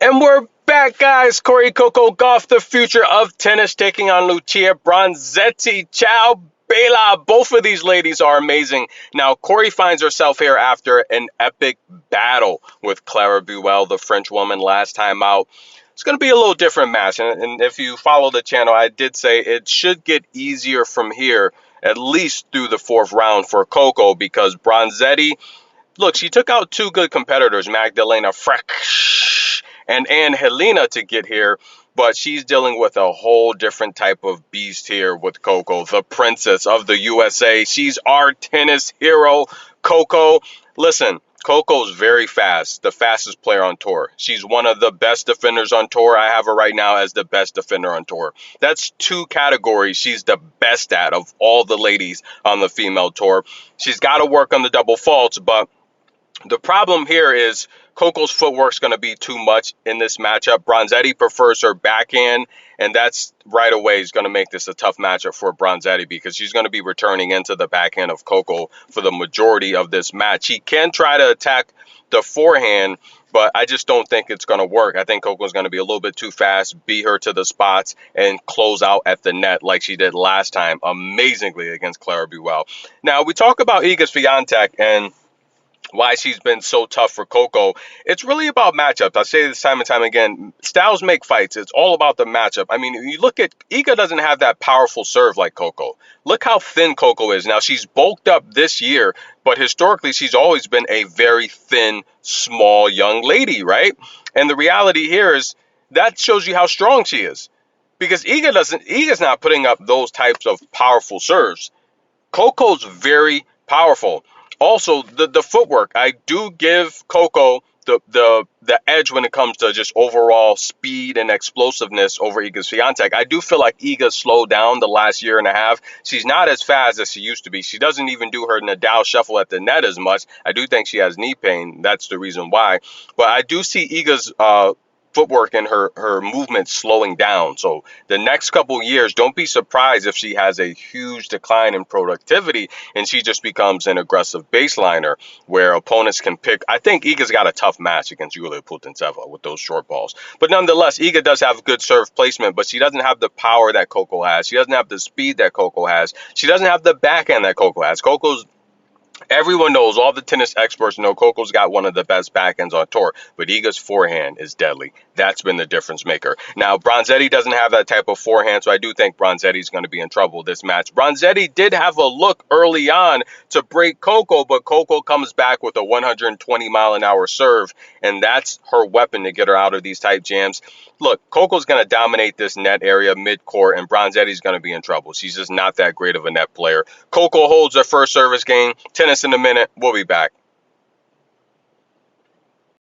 And we're back, guys. Coco Gauff, the future of tennis, taking on Lucia Bronzetti. Ciao, Bella. Both of these ladies are amazing. Now, Corey finds herself here after an epic battle with Clara Buell, the French woman, last time out. It's going to be a little different match. And if you follow the channel, I did say it should get easier from here, at least through the fourth round for Coco, because Bronzetti, look, she took out two good competitors, Magdalena Freck and Helena, to get here, but she's dealing with a whole different type of beast here with Coco, the princess of the USA. She's our tennis hero, Coco. Listen, Coco's very fast, the fastest player on tour. She's one of the best defenders on tour. I have her right now as the best defender on tour. That's two categories she's the best at of all the ladies on the female tour. She's got to work on the double faults, but the problem here is Coco's footwork's going to be too much in this matchup. Bronzetti prefers her backhand, and that's right away is going to make this a tough matchup for Bronzetti because she's going to be returning into the backhand of Coco for the majority of this match. He can try to attack the forehand, but I just don't think it's going to work. I think Coco's going to be a little bit too fast, beat her to the spots, and close out at the net like she did last time amazingly against Clara Buell. Now, we talk about Iga Swiatek and why she's been so tough for Coco. It's really about matchups. I say this time and time again, styles make fights. It's all about the matchup. I mean, you look at, Iga doesn't have that powerful serve like Coco. Look how thin Coco is. Now, she's bulked up this year, but historically, she's always been a very thin, small, young lady, right? And the reality here is that shows you how strong she is. Because Iga's not putting up those types of powerful serves. Coco's very powerful. Also, the footwork. I do give Coco the edge when it comes to just overall speed and explosiveness over Iga Swiatek. I do feel like Iga slowed down the last year and a half. She's not as fast as she used to be. She doesn't even do her Nadal shuffle at the net as much. I do think she has knee pain. That's the reason why. But I do see Iga's footwork and her movement slowing down. So the next couple years, don't be surprised if she has a huge decline in productivity and she just becomes an aggressive baseliner where opponents can pick. I think Iga's got a tough match against Yulia Putintseva with those short balls. But nonetheless, Iga does have good serve placement, but she doesn't have the power that Coco has. She doesn't have the speed that Coco has. She doesn't have the backhand that Coco has. Everyone knows, all the tennis experts know Coco's got one of the best backhands on tour, but Iga's forehand is deadly. That's been the difference maker. Now, Bronzetti doesn't have that type of forehand, so I do think Bronzetti's going to be in trouble this match. Bronzetti did have a look early on to break Coco, but Coco comes back with a 120-mile-an-hour serve, and that's her weapon to get her out of these tight jams. Look, Coco's going to dominate this net area mid-court, and Bronzetti's going to be in trouble. She's just not that great of a net player. Coco holds her first service game. Tennis in a minute. We'll be back.